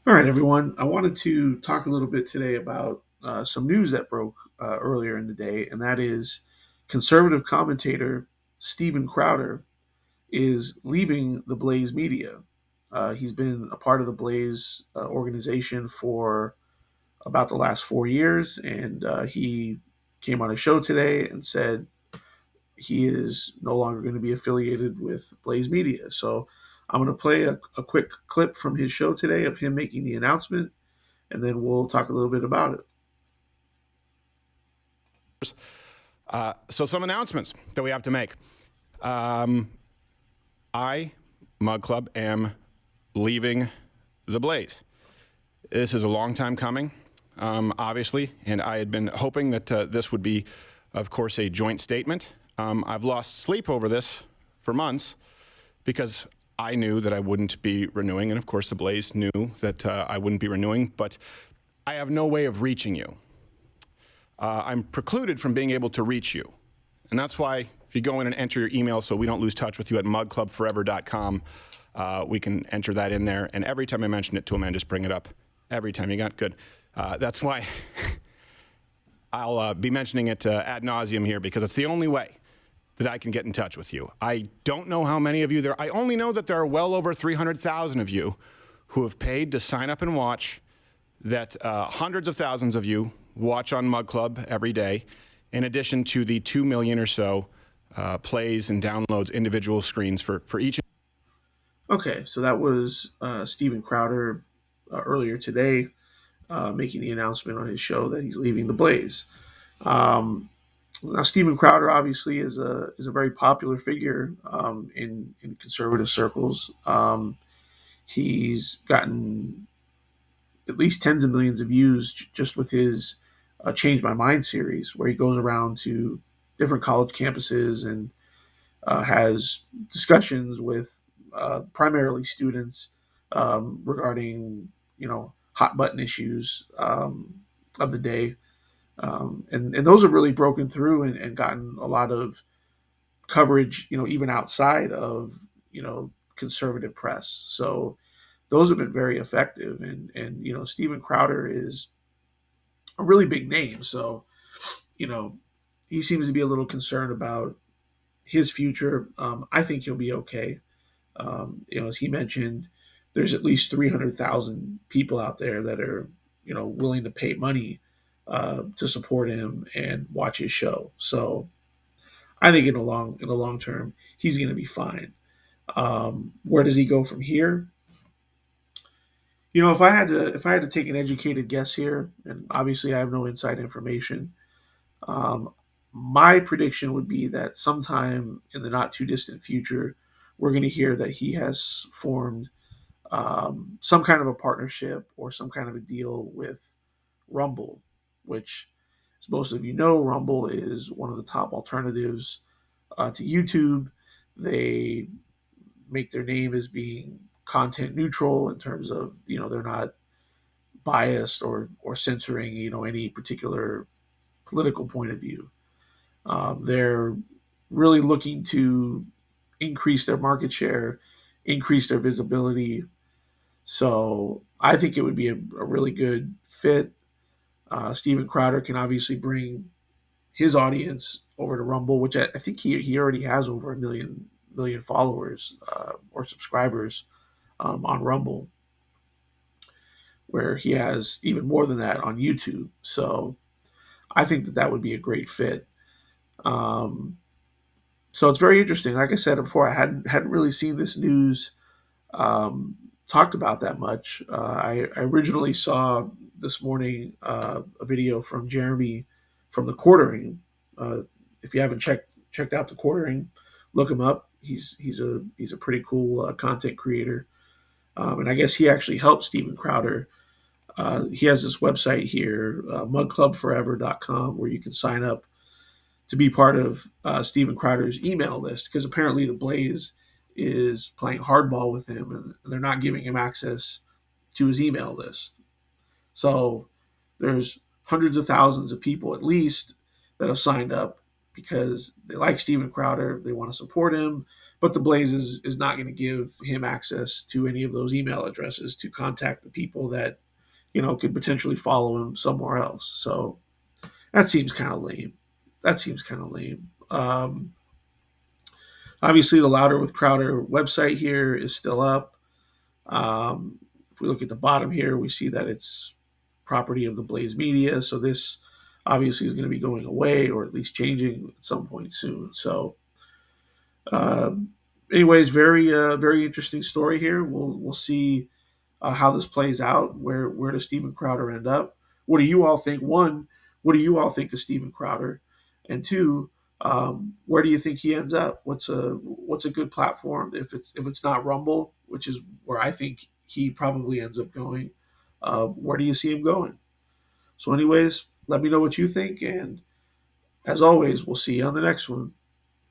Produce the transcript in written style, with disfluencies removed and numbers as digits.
All right, everyone. I wanted to talk a little bit today about some news that broke earlier in the day, and that is conservative commentator Steven Crowder is leaving the Blaze Media. He's been a part of the Blaze organization for about the last 4 years, and he came on a show today and said he is no longer going to be affiliated with Blaze Media. So I'm going to play a quick clip from his show today of him making the announcement, and then we'll talk a little bit about it. So some announcements that we have to make. I, Mug Club, am leaving the Blaze. This is a long time coming, obviously, and I had been hoping that this would be, of course, a joint statement. I've lost sleep over this for months because I knew that I wouldn't be renewing, and of course the Blaze knew that I wouldn't be renewing, but I have no way of reaching you. I'm precluded from being able to reach you. And that's why if you go in and enter your email so we don't lose touch with you at mugclubforever.com, we can enter that in there. And every time I mention it to a man, just bring it up. Every time you got good. That's why I'll be mentioning it ad nauseum here, because it's the only way that I can get in touch with you. I don't know how many of you there. I only know that there are well over 300,000 of you who have paid to sign up and watch, that hundreds of thousands of you watch on Mug Club every day, in addition to the 2 million or so plays and downloads individual screens for each. Okay, so that was Steven Crowder earlier today making the announcement on his show that he's leaving the Blaze. Now, Steven Crowder obviously is a very popular figure in conservative circles. He's gotten at least tens of millions of views just with his Change My Mind series, where he goes around to different college campuses and has discussions with primarily students regarding hot button issues of the day, and those have really broken through and gotten a lot of coverage, even outside of conservative press. So those have been very effective, and Steven Crowder is a really big name. So you know he seems to be a little concerned about his future. I think he'll be okay. As he mentioned, there's at least 300,000 people out there that are, willing to pay money to support him and watch his show. So I think in the long term, he's going to be fine. Where does he go from here? If I had to take an educated guess here, and obviously I have no inside information, um, my prediction would be that sometime in the not too distant future, we're going to hear that he has formed some kind of a partnership or some kind of a deal with Rumble, which, as most of you know, Rumble is one of the top alternatives to YouTube. They make their name as being content neutral in terms of they're not biased or censoring any particular political point of view. They're really looking to increase their market share, increase their visibility. So I think it would be a really good fit. Steven Crowder can obviously bring his audience over to Rumble, which I think he already has over a million followers or subscribers on Rumble, where he has even more than that on YouTube. So I think that would be a great fit. Um, so it's very interesting. Like I said before, I hadn't really seen this news talked about that much. I originally saw this morning a video from Jeremy from the Quartering. Uh, if you haven't checked out the Quartering, look him up. He's a pretty cool content creator, and I guess he actually helped Steven Crowder. He has this website here, mugclubforever.com, where you can sign up to be part of Steven Crowder's email list, because apparently the Blaze is playing hardball with him and they're not giving him access to his email list. So there's hundreds of thousands of people at least that have signed up because they like Steven Crowder, they want to support him, but the Blaze is not going to give him access to any of those email addresses to contact the people that could potentially follow him somewhere else. So that seems kind of lame. That seems kind of lame. Obviously, the Louder with Crowder website here is still up. If we look at the bottom here, we see that it's property of the Blaze Media. So this obviously is going to be going away, or at least changing at some point soon. So, anyways, very interesting story here. We'll see how this plays out. Where does Steven Crowder end up? What do you all think? One, what do you all think of Steven Crowder? And two, where do you think he ends up? What's a good platform if it's not Rumble, which is where I think he probably ends up going? Where do you see him going? So, anyways, let me know what you think, and as always, we'll see you on the next one.